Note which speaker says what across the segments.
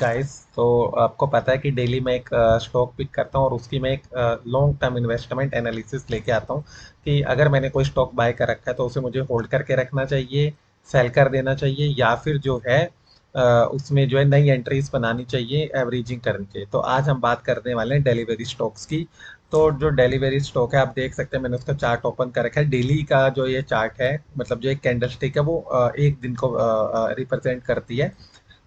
Speaker 1: Guys, तो आपको पता है कि डेली मैं एक स्टॉक पिक करता हूँ और उसकी मैं एक लॉन्ग टर्म इन्वेस्टमेंट एनालिसिस लेके आता हूँ कि अगर मैंने कोई स्टॉक बाय कर रखा है तो उसे मुझे होल्ड करके रखना चाहिए, सेल कर देना चाहिए या फिर जो है उसमें जो है नई एंट्रीज बनानी चाहिए एवरेजिंग करके। तो आज हम बात करने वाले हैं डिलीवरी स्टॉक्स की। तो जो डिलीवरी स्टॉक है आप देख सकते हैं, मैंने उसका चार्ट ओपन कर रखा है। डेली का जो ये चार्ट है, मतलब जो एक कैंडल स्टिक है वो एक दिन को रिप्रेजेंट करती है।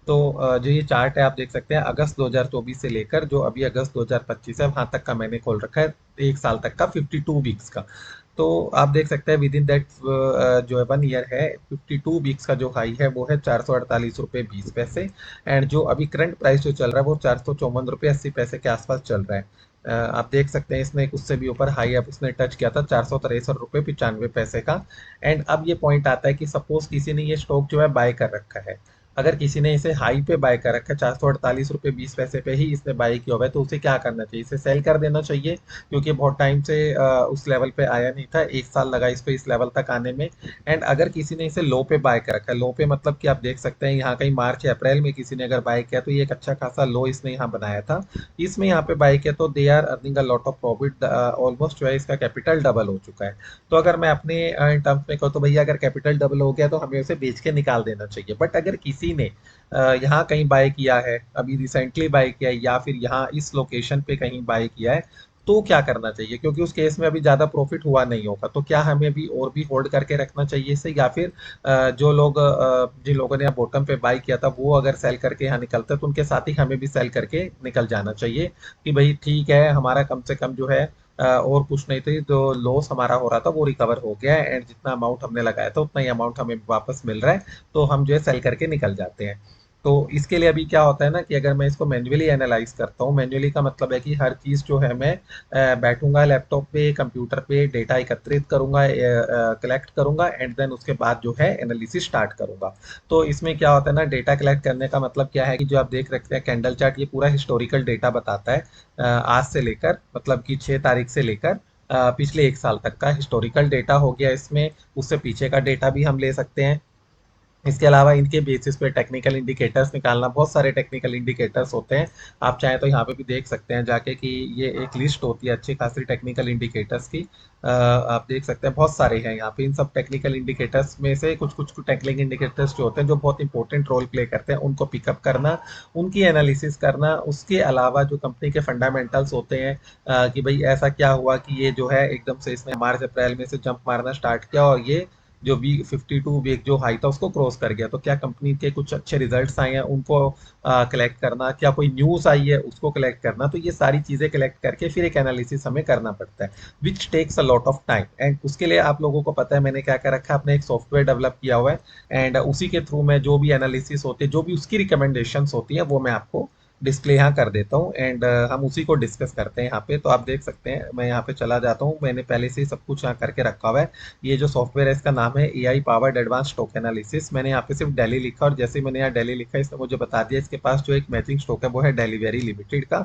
Speaker 1: तो जो ये चार्ट है आप देख सकते हैं अगस्त 2024 से लेकर जो अभी अगस्त 2025 है वहां तक का मैंने खोल रखा है, एक साल तक का 52 वीक्स का। तो आप देख सकते हैं विद इन दैट जो है 1 ईयर है, 52 वीक्स का जो हाई है वो है 448 रुपये 20 पैसे। एंड जो अभी करंट प्राइस जो चल रहा है वो 454 रुपये 80 पैसे के आसपास चल रहा है। आप देख सकते हैं इसने उससे भी ऊपर हाई अब उसने टच किया था 463 रुपये 95 पैसे का। एंड अब ये पॉइंट आता है कि सपोज किसी ने ये स्टॉक जो है बाय कर रखा है, अगर किसी ने इसे हाई पे बाय कर रखा है 448 रुपये 20 पैसे पे ही इसने बाय किया हुआ है, तो उसे क्या करना चाहिए? इसे सेल कर देना चाहिए, क्योंकि बहुत टाइम से उस लेवल पे आया नहीं था, एक साल लगा इसको इस लेवल तक आने में। एंड अगर किसी ने इसे लो पे बाय कर रखा है, लो पे मतलब कि आप देख सकते हैं यहाँ कहीं मार्च या अप्रैल में किसी ने अगर बाय किया तो ये एक अच्छा खासा लो इसने यहाँ बनाया था, इसमें यहाँ पे बाय किया तो they are earning a lot of profit, almost जो है इसका कैपिटल डबल हो चुका है। तो अगर मैं अपने टर्म्स में कहूँ तो भैया अगर कैपिटल डबल हो गया तो हमें उसे बेच के निकाल देना चाहिए। बट अगर किसी ने यहाँ कहीं बाय किया है, अभी रिसेंटली बाय किया है या फिर यहाँ इस लोकेशन पे कहीं बाय किया है, तो क्या करना चाहिए? क्योंकि उस केस में अभी ज़्यादा प्रॉफिट हुआ नहीं होगा, तो क्या हमें भी और भी होल्ड करके रखना चाहिए इसे, या फिर जो लोग जिन लोगों ने बॉटम पे बाय किया था वो अगर सेल करके यहाँ निकलते तो उनके साथ ही हमें भी सेल करके निकल जाना चाहिए कि भाई ठीक है, हमारा कम से कम जो है और कुछ नहीं थी, जो लॉस हमारा हो रहा था वो रिकवर हो गया है एंड जितना अमाउंट हमने लगाया था उतना ही अमाउंट हमें वापस मिल रहा है, तो हम जो है सेल करके निकल जाते हैं। तो इसके लिए अभी क्या होता है ना कि अगर मैं इसको मैन्युअली एनालाइज करता हूँ, मैन्युअली का मतलब है कि हर चीज़ जो है मैं बैठूंगा लैपटॉप पे कंप्यूटर पे डेटा एकत्रित करूंगा, कलेक्ट करूंगा एंड देन उसके बाद जो है एनालिसिस स्टार्ट करूंगा। तो इसमें क्या होता है ना, डेटा कलेक्ट करने का मतलब क्या है कि जो आप देख रखते हैं कैंडल चार्ट, ये पूरा हिस्टोरिकल डेटा बताता है, आज से लेकर मतलब कि 6 तारीख से लेकर पिछले एक साल तक का हिस्टोरिकल डेटा हो गया इसमें। उससे पीछे का डेटा भी हम ले सकते हैं। इसके अलावा इनके बेसिस पे टेक्निकल इंडिकेटर्स निकालना, बहुत सारे टेक्निकल इंडिकेटर्स होते हैं। आप चाहें तो यहाँ पे भी देख सकते हैं जाके कि ये एक लिस्ट होती है अच्छी खासी टेक्निकल इंडिकेटर्स की। आप देख सकते हैं बहुत सारे हैं यहाँ पे। इन सब टेक्निकल इंडिकेटर्स में से कुछ कुछ टेक्निकल इंडिकेटर्स जो होते हैं जो बहुत इंपॉर्टेंट रोल प्ले करते हैं, उनको पिकअप करना, उनकी एनालिसिस करना। उसके अलावा जो कंपनी के फंडामेंटल्स होते हैं, कि भाई ऐसा क्या हुआ कि ये जो है एकदम से इसने मार्च अप्रैल में से जंप मारना स्टार्ट किया और ये जो वी 52 वीक जो हाई था उसको क्रॉस कर गया, तो क्या कंपनी के कुछ अच्छे रिजल्ट्स आए हैं उनको कलेक्ट करना, क्या कोई न्यूज़ आई है उसको कलेक्ट करना। तो ये सारी चीज़ें कलेक्ट करके फिर एक एनालिसिस हमें करना पड़ता है, which takes a lot of time. And उसके लिए आप लोगों को पता है मैंने क्या क्या रखा है, अपने एक सॉफ्टवेयर डेवलप किया हुआ है एंड उसी के थ्रू मैं जो भी एनालिसिस होती है, जो भी उसकी रिकमेंडेशंस होती है वो मैं आपको डिस्प्ले यहाँ कर देता हूँ एंड हम उसी को डिस्कस करते हैं यहाँ पे। तो आप देख सकते हैं मैं यहाँ पे चला जाता हूँ, मैंने पहले से ही सब कुछ यहाँ करके रखा हुआ है। ये जो सॉफ्टवेयर है इसका नाम है AI powered advance stock analysis. मैंने यहाँ पे सिर्फ दिल्ली लिखा और जैसे ही मैंने यहाँ दिल्ली लिखा इसने मुझे बता दिया इसके पास जो एक मैचिंग स्टॉक है वो है डेलीवेरी लिमिटेड का।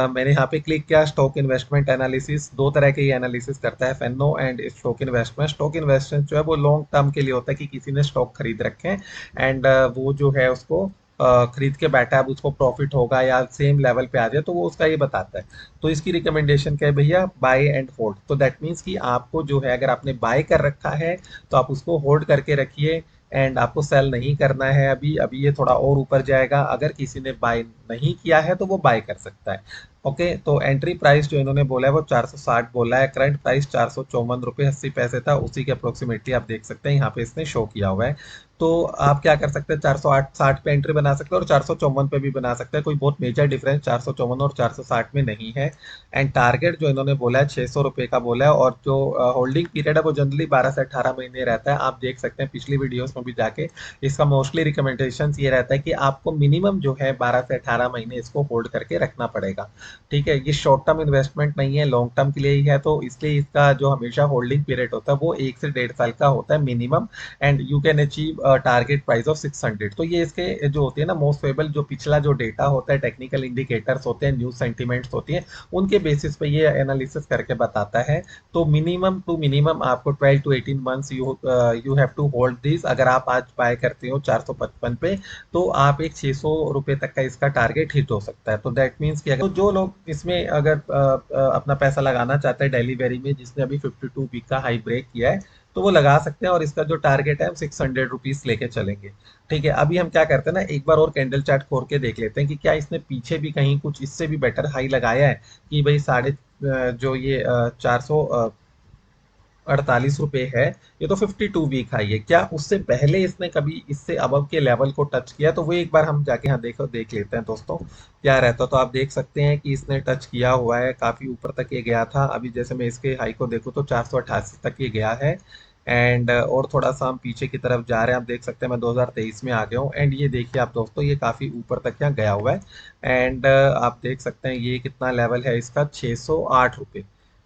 Speaker 1: मैंने यहाँ पे क्लिक किया, स्टॉक इन्वेस्टमेंट एनालिसिस, दो तरह के ये एनालिसिस करता है, फेनो and stock investment. Stock investment जो है वो लॉन्ग टर्म के लिए होता है कि किसी ने स्टॉक खरीद रखे हैं एंड वो जो है उसको खरीद के बैठा है, अब उसको प्रॉफिट होगा या सेम लेवल पे आ जाए तो वो उसका ये बताता है। तो इसकी रिकमेंडेशन क्या है भैया? Buy and hold. तो दैट मीन्स कि आपको जो है अगर आपने बाय कर रखा है तो आप उसको होल्ड करके रखिए एंड आपको सेल नहीं करना है। अभी अभी ये थोड़ा और ऊपर जाएगा, अगर किसी ने बाय नहीं किया है तो वो बाय कर सकता है। ओके, तो एंट्री प्राइस जो इन्होंने बोला है वो 460 बोला है, करंट प्राइस 454 रुपये 80 पैसे था, उसी के अप्रोक्सीमेटली आप देख सकते हैं यहाँ पे इसने शो किया हुआ है। तो आप क्या कर सकते हैं, 408 60 पे एंट्री बना सकते हैं और 454 पे भी बना सकते हैं, कोई बहुत मेजर डिफरेंस 454 और 460 में नहीं है। एंड टारगेट जो इन्होंने बोला है 600 रुपये का बोला है, और जो होल्डिंग पीरियड है वो जनरली 12 से 18 महीने रहता है। आप देख सकते हैं पिछली वीडियोस में भी जाके, इसका मोस्टली रिकमेंडेशन ये रहता है कि आपको मिनिमम जो है 12 से 18 महीने इसको होल्ड करके रखना पड़ेगा। ठीक है, ये शॉर्ट टर्म इन्वेस्टमेंट नहीं है, लॉन्ग टर्म के लिए ही है, तो इसलिए इसका जो हमेशा होल्डिंग पीरियड होता है वो 1 से 1.5 साल का होता है minimum. And you can achieve target price of 600। तो ये इसके जो होती है ना मोस्ट फेबल, जो पिछला जो डेटा होता है, टेक्निकल इंडिकेटर्स होते हैं, न्यूज सेंटिमेंट्स होती है, उनके बेसिस पे ये एनालिसिस करके बताता है। तो मिनिमम टू मिनिमम आपको 12 to 18 months you have to hold this. अगर आप आज बाय करते हो 455 पे, तो आप एक 600 रुपए तक का इसका टारगेट हिट हो सकता है। तो दैट मीन्स कि अगर तो जो लोग इसमें अगर अपना पैसा लगाना चाहते हैं डेली वेरी में, जिसने अभी 52 वीक का हाई ब्रेक किया है, तो वो लगा सकते हैं। और इसका जो टारगेट है हम 600 रुपीज लेके चलेंगे। ठीक है, अभी हम क्या करते हैं ना, एक बार और कैंडल चार्ट खोल के देख लेते हैं कि क्या इसने पीछे भी कहीं कुछ इससे भी बेटर हाई लगाया है। कि भाई जो ये 448 रुपए है, ये तो 52 वीक हाई है, क्या उससे पहले इसने कभी इससे अबव के लेवल को टच किया? तो वो एक बार हम जाके यहाँ देख लेते हैं दोस्तों क्या रहता। तो आप देख सकते हैं कि इसने टच किया हुआ है, काफी ऊपर तक ये गया था। अभी जैसे मैं इसके हाई को देखूँ तो 488 तक ये गया है। एंड और थोड़ा सा हम पीछे की तरफ जा रहे हैं, आप देख सकते हैं मैं 2023 में आ गया हूँ। एंड ये देखिए आप दोस्तों, ये काफी ऊपर तक यहाँ गया हुआ है। एंड आप देख सकते हैं ये कितना लेवल है इसका, 608 रुपये।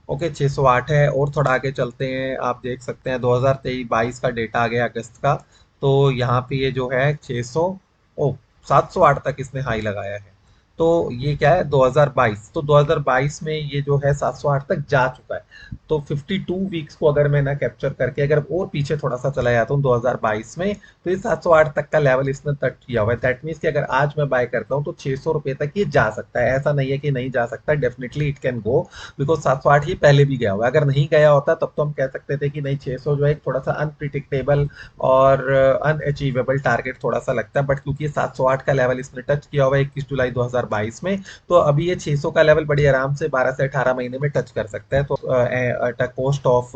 Speaker 1: ओके, 608 है। और थोड़ा आगे चलते हैं, आप देख सकते हैं 2023-22 का डेटा आ गया अगस्त का। तो यहाँ पे ये जो है 600, ओ 708 तक इसने हाई लगाया है। तो ये क्या है 2022, तो 2022 में ये जो है 708 तक जा चुका है। तो 52 वीक्स को अगर मैं ना कैप्चर करके अगर और पीछे थोड़ा सा चला जाता हूँ 2022 में, तो ये 708 तक का लेवल इसने टच किया हुआ है। दैट मीन्स कि अगर आज मैं बाय करता हूँ तो 600 रुपए तक ये जा सकता है। ऐसा नहीं है कि नहीं जा सकता, definitely it can go, because 708 ये पहले भी गया हुआ है। अगर नहीं गया होता तब तो हम कह सकते थे कि नहीं, 600 जो है एक थोड़ा सा अनप्रिडिक्टेबल और अनअचीवेबल टारगेट थोड़ा सा लगता है। बट क्योंकि 708 का लेवल इसने टच किया हुआ है 21 जुलाई 2022 में, तो अभी ये 600 का लेवल बड़ी आराम से 12 से 18 महीने में टच कर सकता है। तो at a cost of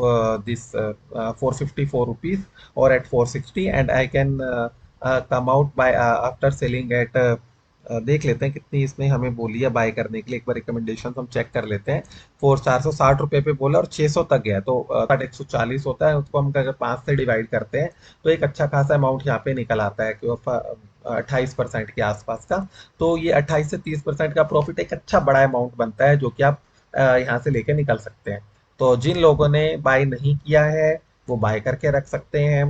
Speaker 1: this 454 rupees और at 460, and I can come out by after selling at, देख लेते हैं कितनी इसने हमें बोली है बाय करने के लिए। एक बार रिकमेंडेशन हम चेक कर लेते हैं। 460 रुपए पे बोला और 600 तक गया, तो 140 होता है, उसको हम अगर 5 से डिवाइड करते हैं तो एक अच्छा खासा अमाउंट यहाँ पे निकल आता है कि 28% के आसपास का। तो ये 28 से 30% का प्रॉफिट एक अच्छा बड़ा अमाउंट बनता है, जो कि आप यहाँ से लेके निकल सकते हैं। तो जिन लोगों ने बाय नहीं किया है वो बाय करके रख सकते हैं,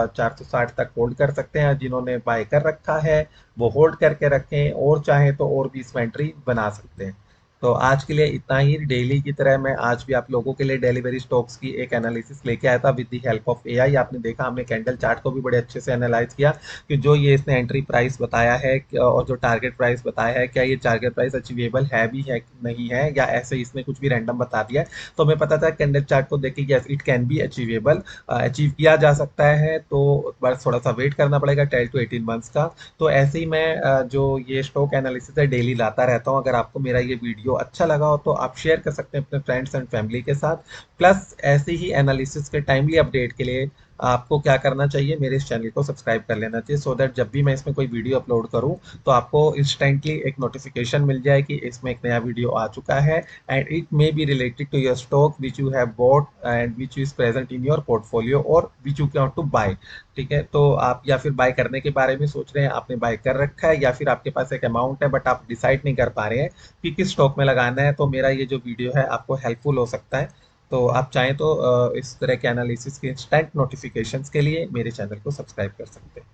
Speaker 1: 460 तक होल्ड कर सकते हैं। जिन्होंने बाय कर रखा है वो होल्ड करके रखें, और चाहें तो और भी इसमें एंट्री बना सकते हैं। तो आज के लिए इतना ही। डेली की तरह मैं आज भी आप लोगों के लिए डिलीवरी स्टॉक्स की एक एनालिसिस लेके आया था with the help of AI. आपने देखा हमने कैंडल चार्ट को भी बड़े अच्छे से एनालाइज किया कि जो ये इसने एंट्री प्राइस बताया है और जो टारगेट प्राइस बताया है, क्या ये टारगेट प्राइस अचीवेबल है भी है कि नहीं है, या ऐसे इसने कुछ भी रैंडम बता दिया है। तो हमें पता था कैंडल चार्ट को देख के yes it can be achievable, achieve किया जा सकता है। तो बस थोड़ा सा वेट करना पड़ेगा 12 to 18 मंथ्स का। तो ऐसे ही मैं जो ये स्टॉक एनालिसिस है डेली लाता रहता हूँ। अगर आपको मेरा ये वीडियो अच्छा लगा हो तो आप शेयर कर सकते हैं अपने फ्रेंड्स एंड फैमिली के साथ। प्लस ऐसे ही एनालिसिस के टाइमली अपडेट के लिए आपको क्या करना चाहिए, मेरे इस चैनल को सब्सक्राइब कर लेना चाहिए, सो दैट जब भी मैं इसमें कोई वीडियो अपलोड करूं तो आपको इंस्टेंटली एक नोटिफिकेशन मिल जाए कि इसमें एक नया वीडियो आ चुका है। And it may be related to your stock which you have bought and which is present in your portfolio और which you want to buy. ठीक है, तो आप या फिर बाय करने के बारे में सोच रहे हैं, आपने बाय कर रखा है, या फिर आपके पास एक अमाउंट है बट आप डिसाइड नहीं कर पा रहे हैं कि किस स्टॉक में लगाना है, तो मेरा ये जो वीडियो है आपको हेल्पफुल हो सकता है। तो आप चाहें तो इस तरह के एनालिसिस के इंस्टेंट नोटिफिकेशंस के लिए मेरे चैनल को सब्सक्राइब कर सकते हैं।